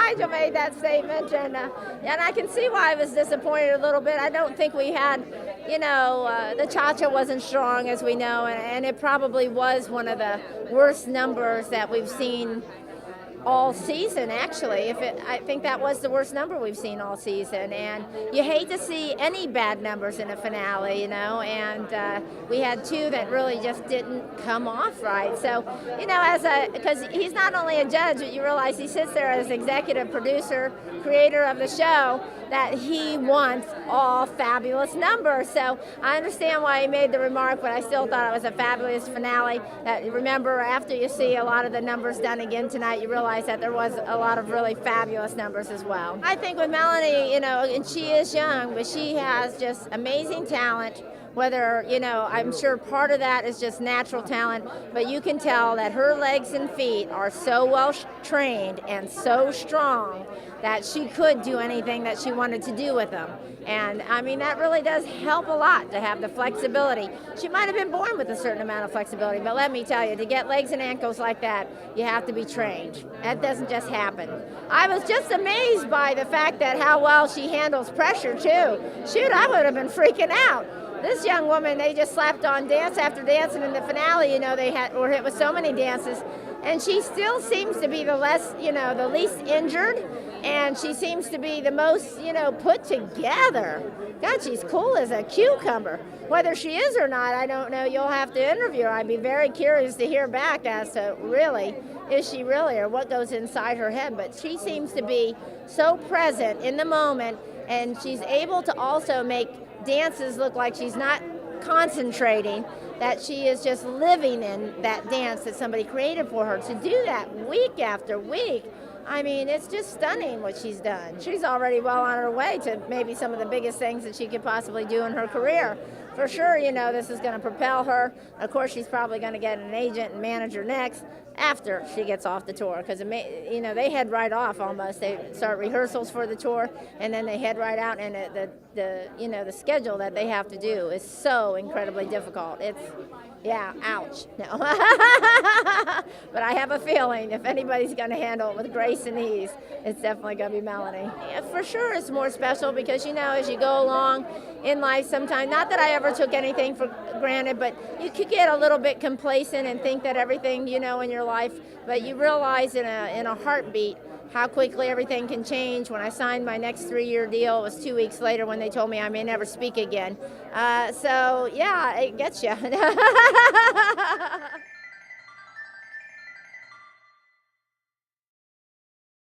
Nigel made that statement, and I can see why I was disappointed a little bit. I don't think we had, the cha-cha wasn't strong, as we know, and it probably was one of the worst numbers that we've seen all season, actually. I think that was the worst number we've seen all season, and you hate to see any bad numbers in a finale, and we had two that really just didn't come off right. So, because he's not only a judge, but you realize he sits there as executive producer, creator of the show, that he wants all fabulous numbers. So I understand why he made the remark, but I still thought it was a fabulous finale. That, remember, after you see a lot of the numbers done again tonight, you realize that there was a lot of really fabulous numbers as well. I think with Melanie, and she is young, but she has just amazing talent. Whether, I'm sure part of that is just natural talent, but you can tell that her legs and feet are so well trained and so strong that she could do anything that she wanted to do with them. And I mean, that really does help a lot to have the flexibility. She might have been born with a certain amount of flexibility, but let me tell you, to get legs and ankles like that, you have to be trained. That doesn't just happen. I was just amazed by the fact that how well she handles pressure too. Shoot, I would have been freaking out. This young woman, they just slapped on dance after dance, and in the finale, they were hit with so many dances, and she still seems to be the least injured, and she seems to be the most, put together. God, she's cool as a cucumber. Whether she is or not, I don't know. You'll have to interview her. I'd be very curious to hear back as to is she really, or what goes inside her head. But she seems to be so present in the moment, and she's able to also make dances look like she's not concentrating, that she is just living in that dance that somebody created for her. To do that week after week, I mean, it's just stunning what she's done. She's already well on her way to maybe some of the biggest things that she could possibly do in her career. For sure, this is going to propel her. Of course, she's probably going to get an agent and manager next after she gets off the tour, because they head right off almost. They start rehearsals for the tour, and then they head right out, and the schedule that they have to do is so incredibly difficult. Ouch. No. But I have a feeling if anybody's going to handle it with grace and ease, it's definitely going to be Melanie. Yeah, for sure it's more special because, as you go along in life sometimes, not that I ever took anything for granted, but you could get a little bit complacent and think that everything, in your life, but you realize in a heartbeat how quickly everything can change. When I signed my next 3-year deal, it was 2 weeks later when they told me I may never speak again. So, yeah, it gets you.